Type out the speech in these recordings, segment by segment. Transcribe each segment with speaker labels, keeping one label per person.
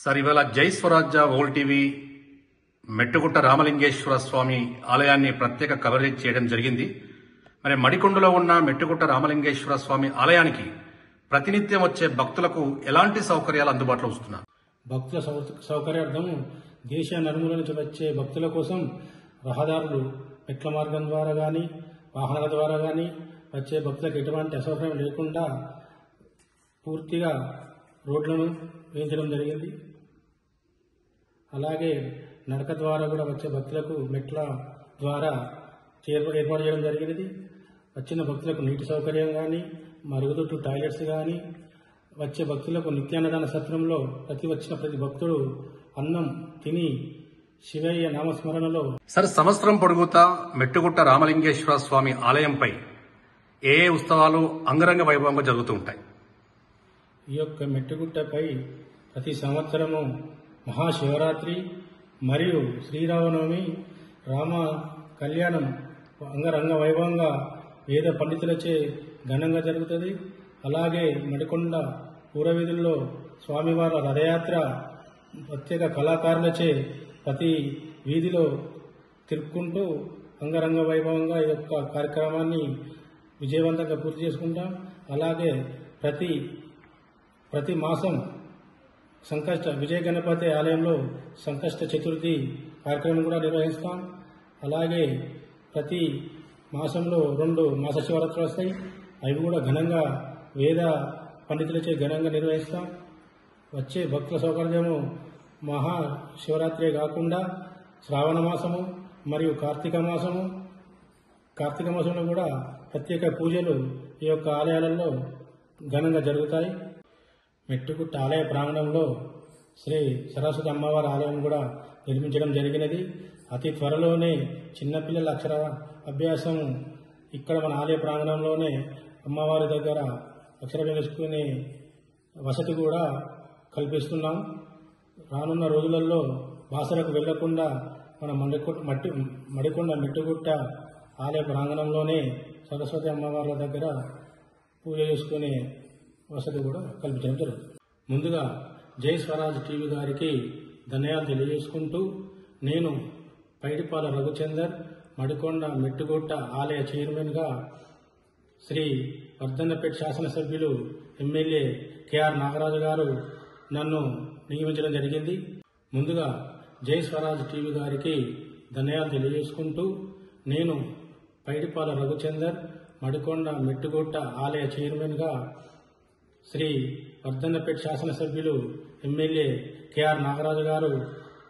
Speaker 1: Sir ఇవాళ జై స్వరాజ్య world TV మెట్టుగుట్ట Ramalingeswara స్వామి ఆలయాన్ని ప్రత్యేక కవరేజ్ చేయడం జరిగింది. మరి మడికొండలో ఉన్న మెట్టుగుట్ట రామలింగేశ్వర స్వామి ఆలయానికి ప్రతినిత్యం వచ్చే భక్తులకు ఎలాంటి సౌకర్యాలు అందుబాటులో వస్తున్నారు?
Speaker 2: భక్తుల సౌకర్యార్థం దేశ నలుమూల నుంచి వచ్చే భక్తుల కోసం రహదారులు మెట్ల మార్గం ద్వారా కానీ వాహనాల ద్వారా కానీ వచ్చే భక్తులకు ఎటువంటి అసౌకర్యం లేకుండా పూర్తిగా రోడ్లను వేయించడం జరిగింది. అలాగే నడక ద్వారా కూడా వచ్చే భక్తులకు మెట్ల ద్వారా ఏర్పాటు చేయడం జరిగినది. వచ్చిన భక్తులకు నీటి సౌకర్యం కానీ మరుగుదొడ్డు టాయిలెట్స్ కానీ వచ్చే భక్తులకు నిత్యాన్నదాన సత్రంలో వచ్చిన ప్రతి భక్తుడు అన్నం తిని శివయ్య నామస్మరణలో.
Speaker 1: సార్ సంవత్సరం పొడుగుతా మెట్టుగుట్ట రామలింగేశ్వర స్వామి ఆలయంపై ఏ ఉత్సవాలు అంగరంగ వైభవంగా జరుగుతూ ఉంటాయి?
Speaker 2: ఈ యొక్క మెట్టుగుట్టపై ప్రతి సంవత్సరము మహాశివరాత్రి మరియు శ్రీరామనవమి రామ కళ్యాణం అంగరంగ వైభవంగా వేద పండితులచే ఘనంగా జరుగుతుంది. అలాగే మడికొండ పూరవీధుల్లో స్వామివారి రథయాత్ర ప్రత్యేక కళాకారులచే ప్రతి వీధిలో తిరుక్కుంటూ అంగరంగ వైభవంగా ఈ యొక్క కార్యక్రమాన్ని విజయవంతంగా పూర్తి చేసుకుంటాం. అలాగే ప్రతి మాసం విజయ గణపతి ఆలయంలో సంకష్ట చతుర్థి కార్యక్రమం కూడా నిర్వహిస్తాం. అలాగే ప్రతి మాసంలో 2 మాస శివరాత్రులు వస్తాయి. అవి కూడా ఘనంగా వేద పండితులచే ఘనంగా నిర్వహిస్తాం. వచ్చే భక్తుల సౌకర్యము మహాశివరాత్రి కాకుండా శ్రావణ మాసము మరియు కార్తీక మాసంలో కూడా ప్రత్యేక పూజలు ఈ యొక్క ఆలయాలలో ఘనంగా జరుగుతాయి. మెట్టుగుట్ట ఆలయ ప్రాంగణంలో శ్రీ సరస్వతి అమ్మవారి ఆలయం కూడా నిర్మించడం జరిగినది. అతి త్వరలోనే చిన్నపిల్లల అక్షర అభ్యాసం ఇక్కడ మన ఆలయ ప్రాంగణంలోనే అమ్మవారి దగ్గర అక్షరం నేర్చుకునే వసతి కూడా కల్పిస్తున్నాం. రానున్న రోజులలో బాసరకు వెళ్లకుండా మన మడికొండ మెట్టుగుట్ట ఆలయ ప్రాంగణంలోనే సరస్వతి అమ్మవార్ల దగ్గర పూజ చేసుకునే వసతి కూడా కల్పించడం జరుగుతుంది. ముందుగా జై స్వరాజ్ టీవీ గారికి ధన్యవాదాలు తెలియజేసుకుంటూ, నేను పైడిపాల రఘుచందర్ మడికొండ మెట్టుగుట్ట ఆలయ చైర్మన్గా శ్రీ వర్ధన్నపేట శాసనసభ్యులు ఎమ్మెల్యే కేఆర్ నాగరాజు గారు నన్ను నియమించడం జరిగింది. ముందుగా జై స్వరాజ్ టీవీ గారికి ధన్యవాదాలు తెలియజేసుకుంటూ, నేను పైడిపాల రఘుచందర్ మడికొండ మెట్టుగుట్ట ఆలయ చైర్మన్గా శ్రీ వర్ధన్నపేట శాసనసభ్యులు ఎమ్మెల్యే కేఆర్ నాగరాజు గారు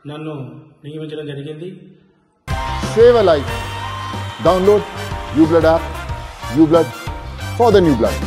Speaker 2: నన్ను నియమించడం జరిగింది.
Speaker 3: Save a life. Download uBlood app. uBlood for the new blood.